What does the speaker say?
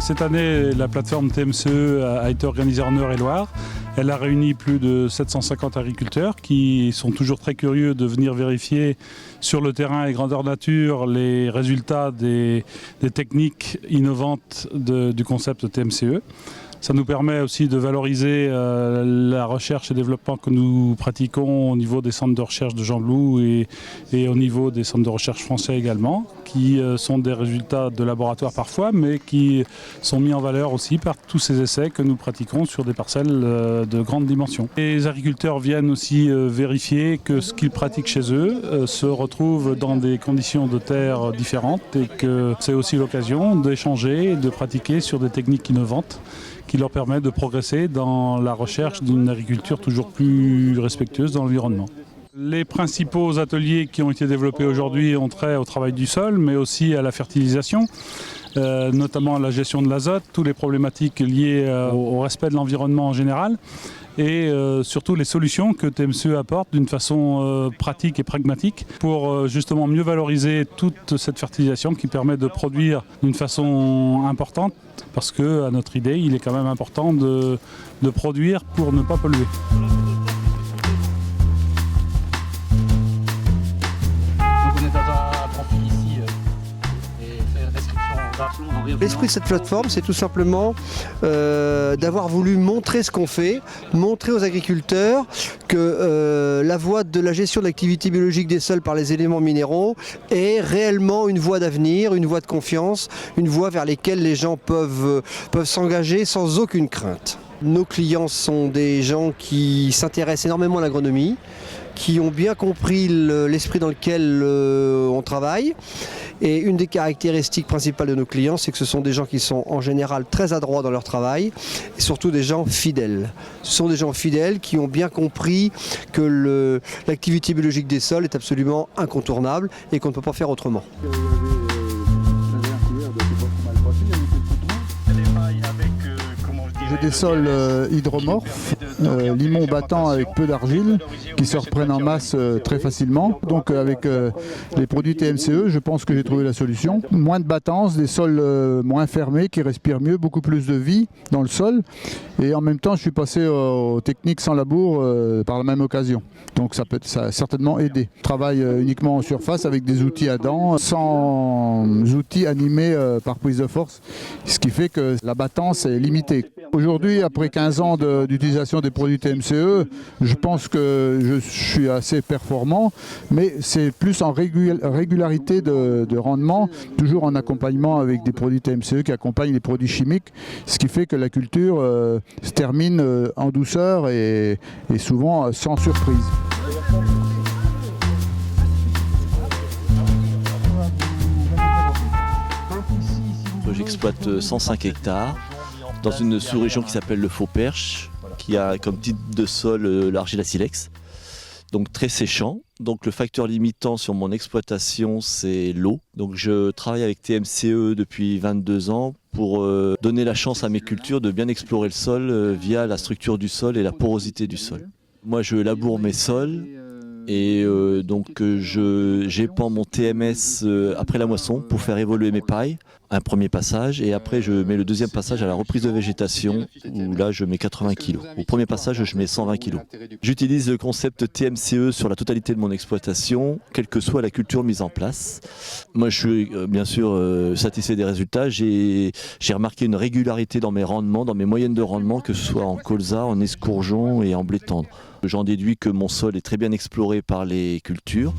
Cette année, la plateforme TMCE a été organisée en Eure-et-Loire. Elle a réuni plus de 750 agriculteurs qui sont toujours très curieux de venir vérifier sur le terrain et grandeur nature les résultats des techniques innovantes du concept TMCE. Ça nous permet aussi de valoriser la recherche et développement que nous pratiquons au niveau des centres de recherche de Gembloux et au niveau des centres de recherche français également, qui sont des résultats de laboratoire parfois, mais qui sont mis en valeur aussi par tous ces essais que nous pratiquons sur des parcelles de grande dimension. Les agriculteurs viennent aussi vérifier que ce qu'ils pratiquent chez eux se retrouve dans des conditions de terre différentes et que c'est aussi l'occasion d'échanger et de pratiquer sur des techniques innovantes qui leur permet de progresser dans la recherche d'une agriculture toujours plus respectueuse de l'environnement. Les principaux ateliers qui ont été développés aujourd'hui ont trait au travail du sol, mais aussi à la fertilisation, notamment à la gestion de l'azote, toutes les problématiques liées au respect de l'environnement en général, et surtout les solutions que TMCE apporte d'une façon pratique et pragmatique pour justement mieux valoriser toute cette fertilisation qui permet de produire d'une façon importante, parce que à notre idée, il est quand même important de produire pour ne pas polluer. L'esprit de cette plateforme, c'est tout simplement d'avoir voulu montrer ce qu'on fait, montrer aux agriculteurs que la voie de la gestion de l'activité biologique des sols par les éléments minéraux est réellement une voie d'avenir, une voie de confiance, une voie vers laquelle les gens peuvent s'engager sans aucune crainte. Nos clients sont des gens qui s'intéressent énormément à l'agronomie, qui ont bien compris l'esprit dans lequel on travaille. Et une des caractéristiques principales de nos clients, c'est que ce sont des gens qui sont en général très adroits dans leur travail et surtout des gens fidèles. Ce sont des gens fidèles qui ont bien compris que l'activité biologique des sols est absolument incontournable et qu'on ne peut pas faire autrement. J'ai des sols hydromorphes, limon battant avec peu d'argile, qui se reprennent en masse très facilement. Donc avec les produits TMCE, je pense que j'ai trouvé la solution. Moins de battance, des sols moins fermés, qui respirent mieux, beaucoup plus de vie dans le sol. Et en même temps, je suis passé aux techniques sans labour par la même occasion. Donc ça a certainement aidé. Je travaille uniquement en surface avec des outils à dents, sans outils animés par prise de force, ce qui fait que la battance est limitée. Aujourd'hui, après 15 ans d'utilisation des produits TMCE, je pense que je suis assez performant, mais c'est plus en régularité de rendement, toujours en accompagnement avec des produits TMCE qui accompagnent les produits chimiques, ce qui fait que la culture se termine en douceur et souvent sans surprise. J'exploite 105 hectares dans une sous-région qui s'appelle le Faux-Perche, qui a comme type de sol l'argile à silex, donc très séchant. Donc le facteur limitant sur mon exploitation, c'est l'eau. Donc je travaille avec TMCE depuis 22 ans pour donner la chance à mes cultures de bien explorer le sol via la structure du sol et la porosité du sol. Moi je laboure mes sols et donc j'épand mon TMS après la moisson pour faire évoluer mes pailles. Un premier passage et après je mets le deuxième passage à la reprise de végétation où là je mets 80 kg. Au premier passage je mets 120 kg. J'utilise le concept TMCE sur la totalité de mon exploitation, quelle que soit la culture mise en place. Moi je suis bien sûr satisfait des résultats. J'ai remarqué une régularité dans mes rendements, dans mes moyennes de rendement, que ce soit en colza, en escourgeon et en blé tendre. J'en déduis que mon sol est très bien exploré par les cultures.